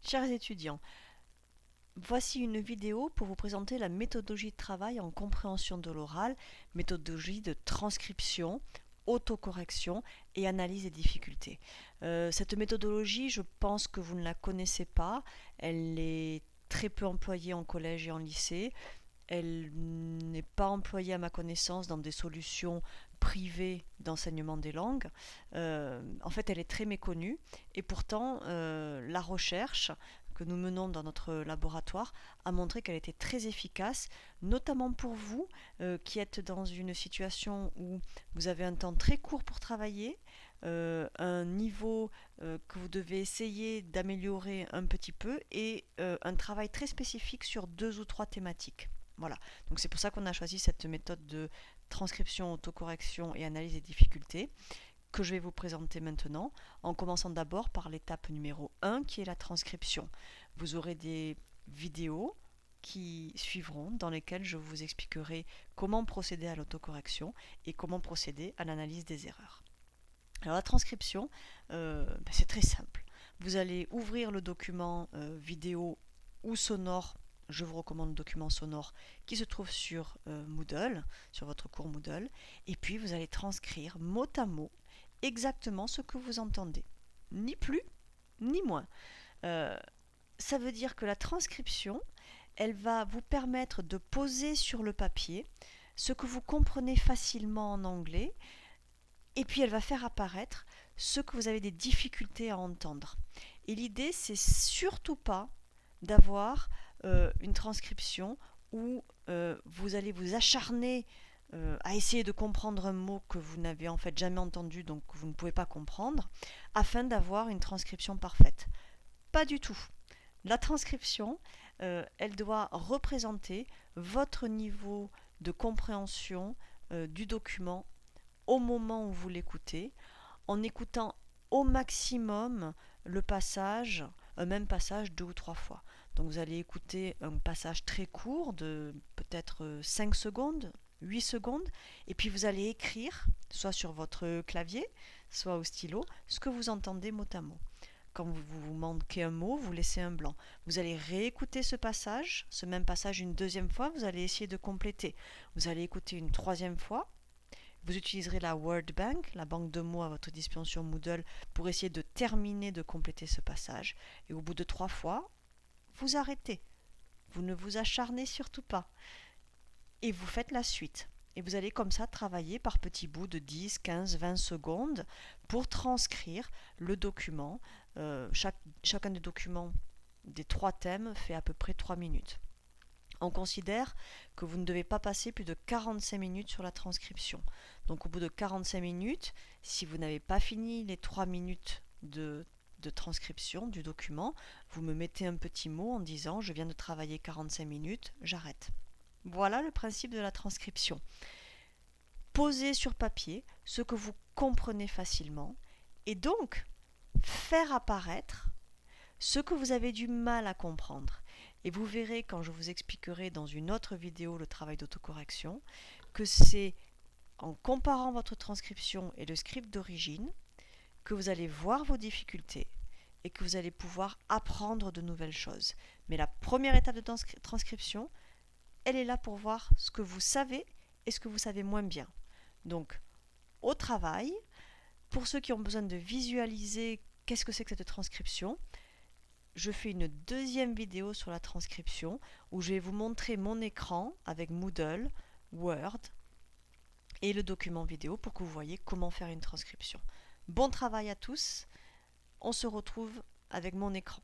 Chers étudiants, voici une vidéo pour vous présenter la méthodologie de travail en compréhension de l'oral, méthodologie de transcription, autocorrection et analyse des difficultés. Cette méthodologie, je pense que vous ne la connaissez pas. Elle est très peu employée en collège et en lycée. Elle n'est pas employée à ma connaissance dans des solutions privées d'enseignement des langues. En fait, elle est très méconnue et pourtant, la recherche que nous menons dans notre laboratoire a montré qu'elle était très efficace, notamment pour vous qui êtes dans une situation où vous avez un temps très court pour travailler, un niveau que vous devez essayer d'améliorer un petit peu et un travail très spécifique sur 2 ou 3 thématiques. Voilà, donc c'est pour ça qu'on a choisi cette méthode de transcription, autocorrection et analyse des difficultés que je vais vous présenter maintenant, en commençant d'abord par l'étape numéro 1 qui est la transcription. Vous aurez des vidéos qui suivront dans lesquelles je vous expliquerai comment procéder à l'autocorrection et comment procéder à l'analyse des erreurs. Alors la transcription, c'est très simple. Vous allez ouvrir le document vidéo ou sonore. Je vous recommande le document sonore qui se trouve sur Moodle, sur votre cours Moodle, et puis vous allez transcrire mot à mot exactement ce que vous entendez. Ni plus, ni moins. Ça veut dire que la transcription, elle va vous permettre de poser sur le papier ce que vous comprenez facilement en anglais, et puis elle va faire apparaître ce que vous avez des difficultés à entendre. Et l'idée, c'est surtout pas d'avoir une transcription où vous allez vous acharner à essayer de comprendre un mot que vous n'avez en fait jamais entendu, donc que vous ne pouvez pas comprendre, afin d'avoir une transcription parfaite. Pas du tout. La transcription, elle doit représenter votre niveau de compréhension du document au moment où vous l'écoutez, en écoutant au maximum le passage, un même passage 2 ou 3 fois. Donc vous allez écouter un passage très court de peut-être 5 secondes, 8 secondes, et puis vous allez écrire, soit sur votre clavier, soit au stylo, ce que vous entendez mot à mot. Quand vous manquez un mot, vous laissez un blanc. Vous allez réécouter ce même passage une deuxième fois, vous allez essayer de compléter. Vous allez écouter une troisième fois, vous utiliserez la Word Bank, la banque de mots à votre disposition Moodle, pour essayer de terminer de compléter ce passage. Et au bout de 3 fois, vous arrêtez. Vous ne vous acharnez surtout pas. Et vous faites la suite. Et vous allez comme ça travailler par petits bouts de 10, 15, 20 secondes pour transcrire le document. Chacun des documents des 3 thèmes fait à peu près 3 minutes. On considère que vous ne devez pas passer plus de 45 minutes sur la transcription. Donc au bout de 45 minutes, si vous n'avez pas fini les 3 minutes de transcription du document, vous me mettez un petit mot en disant je viens de travailler 45 minutes, j'arrête. Voilà le principe de la transcription. Posez sur papier ce que vous comprenez facilement et donc faire apparaître ce que vous avez du mal à comprendre. Et vous verrez quand je vous expliquerai dans une autre vidéo le travail d'autocorrection que c'est en comparant votre transcription et le script d'origine que vous allez voir vos difficultés et que vous allez pouvoir apprendre de nouvelles choses. Mais la première étape de transcription, elle est là pour voir ce que vous savez et ce que vous savez moins bien. Donc, au travail, pour ceux qui ont besoin de visualiser qu'est-ce que c'est que cette transcription, je fais une deuxième vidéo sur la transcription où je vais vous montrer mon écran avec Moodle, Word et le document vidéo pour que vous voyez comment faire une transcription. Bon travail à tous, on se retrouve avec mon écran.